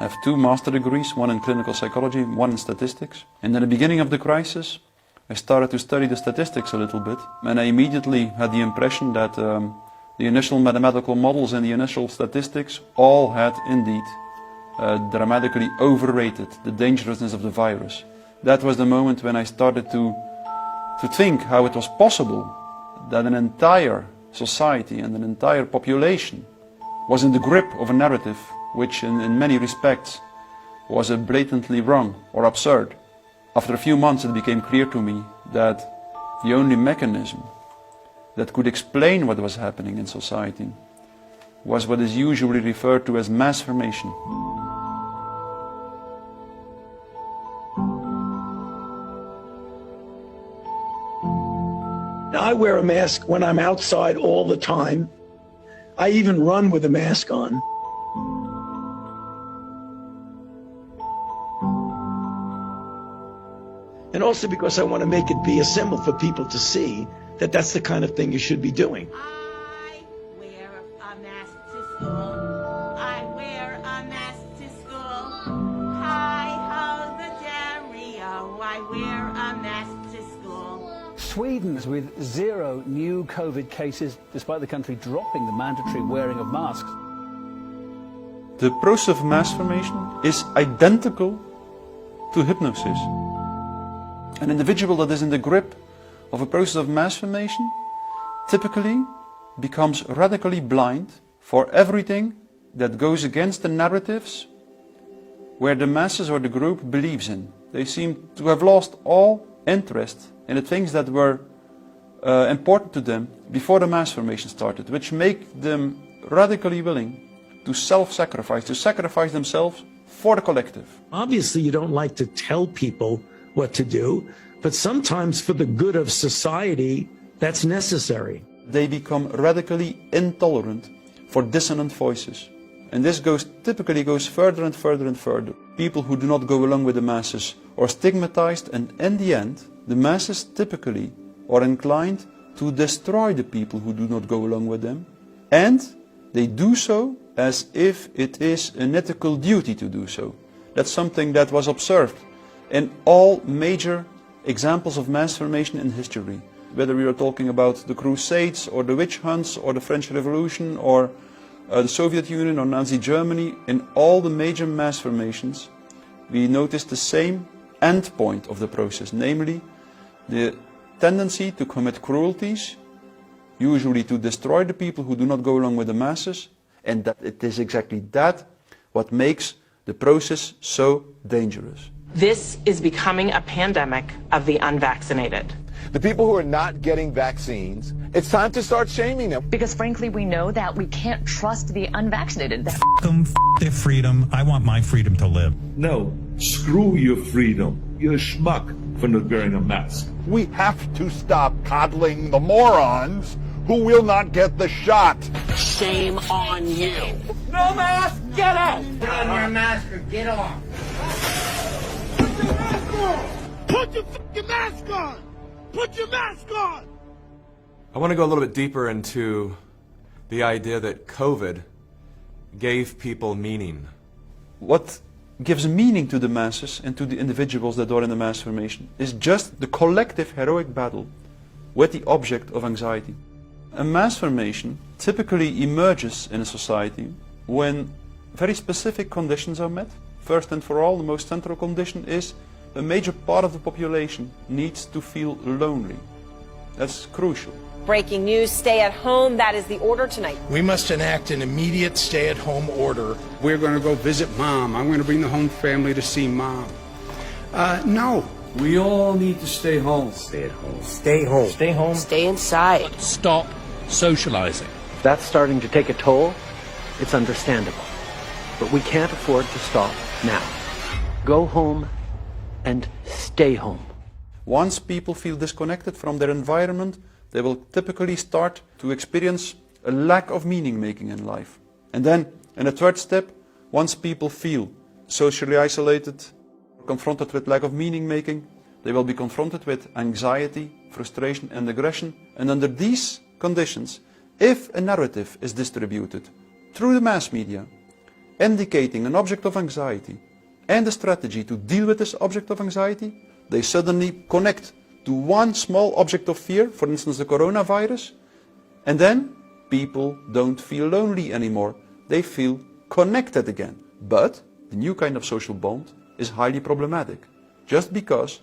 I have 2 master degrees, one in clinical psychology, one in statistics. And in the beginning of the crisis, I started to study the statistics a little bit, and I immediately had the impression that the initial mathematical models and the initial statistics all had indeed dramatically overrated the dangerousness of the virus. That was the moment when I started to think how it was possible that an entire society and an entire population was in the grip of a narrative which in many respects was blatantly wrong or absurd. After a few months it became clear to me that the only mechanism that could explain what was happening in society was what is usually referred to as mass formation. I wear a mask when I'm outside all the time. I even run with a mask on. And also because I want to make it be a symbol for people to see that that's the kind of thing you should be doing. I wear a mask to school. I wear a mask to school. Hi ho the Dario. I wear a mask to school. Sweden's with 0 new COVID cases, despite the country dropping the mandatory wearing of masks. The process of mass formation is identical to hypnosis. An individual that is in the grip of a process of mass formation typically becomes radically blind for everything that goes against the narratives where the masses or the group believes in. They seem to have lost all interest in the things that were important to them before the mass formation started, which make them radically willing to self-sacrifice, to sacrifice themselves for the collective. Obviously, you don't like to tell people what to do, but sometimes for the good of society, that's necessary. They become radically intolerant for dissonant voices. And this typically goes further and further and further. People who do not go along with the masses are stigmatized, and in the end, the masses typically are inclined to destroy the people who do not go along with them. And they do so as if it is an ethical duty to do so. That's something that was observed in all major examples of mass formation in history. Whether we are talking about the Crusades or the witch hunts or the French Revolution or the Soviet Union or Nazi Germany, in all the major mass formations, we notice the same end point of the process, namely the tendency to commit cruelties, usually to destroy the people who do not go along with the masses, and that it is exactly that what makes the process so dangerous. This is becoming a pandemic of the unvaccinated. The people who are not getting vaccines, it's time to start shaming them. Because frankly, we know that we can't trust the unvaccinated. F them, f their freedom. I want my freedom to live. No, screw your freedom. You're a schmuck for not wearing a mask. We have to stop coddling the morons who will not get the shot. Shame on you. No mask, get out! Put on your mask or get off. Put your fucking mask on! Put your mask on! I want to go a little bit deeper into the idea that COVID gave people meaning. What gives meaning to the masses and to the individuals that are in the mass formation is just the collective heroic battle with the object of anxiety. A mass formation typically emerges in a society when very specific conditions are met. First and for all, the most central condition is a major part of the population needs to feel lonely. That's crucial. Breaking news, stay at home. That is the order tonight. We must enact an immediate stay-at-home order. We're going to go visit Mom. I'm going to bring the home family to see Mom. No. We all need to stay home. Stay at home. Stay home. Stay home. Stay inside. Stop socializing. That's starting to take a toll. It's understandable. But we can't afford to stop now. Go home and stay home. Once people feel disconnected from their environment, they will typically start to experience a lack of meaning making in life. And then, in a third step, once people feel socially isolated, confronted with lack of meaning making, they will be confronted with anxiety, frustration and aggression. And under these conditions, if a narrative is distributed through the mass media, indicating an object of anxiety and a strategy to deal with this object of anxiety, they suddenly connect to one small object of fear, for instance the coronavirus, and then people don't feel lonely anymore. They feel connected again. But the new kind of social bond is highly problematic, just because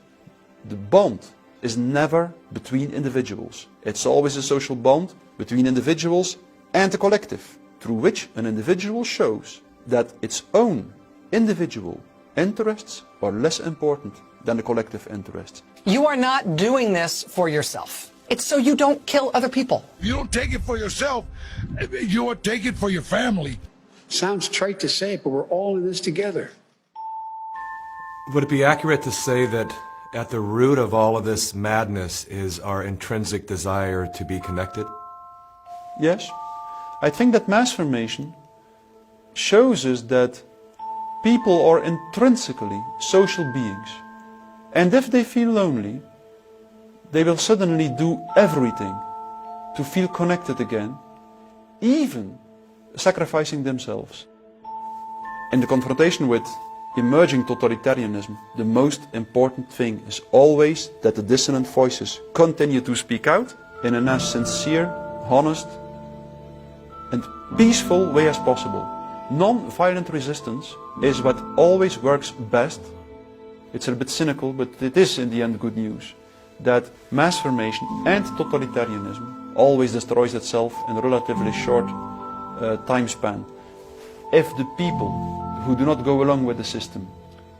the bond is never between individuals. It's always a social bond between individuals and the collective, through which an individual shows that its own individual interests are less important than the collective interests. You are not doing this for yourself. It's so you don't kill other people. You don't take it for yourself, you take it for your family. Sounds trite to say, but we're all in this together. Would it be accurate to say that at the root of all of this madness is our intrinsic desire to be connected? Yes. I think that mass formation shows us that people are intrinsically social beings. And if they feel lonely, they will suddenly do everything to feel connected again, even sacrificing themselves. In the confrontation with emerging totalitarianism, the most important thing is always that the dissonant voices continue to speak out in a as sincere, honest and peaceful way as possible. Non-violent resistance is what always works best. It's a bit cynical, but it is in the end good news, that mass formation and totalitarianism always destroys itself in a relatively short time span. If the people who do not go along with the system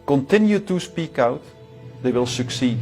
continue to speak out, they will succeed.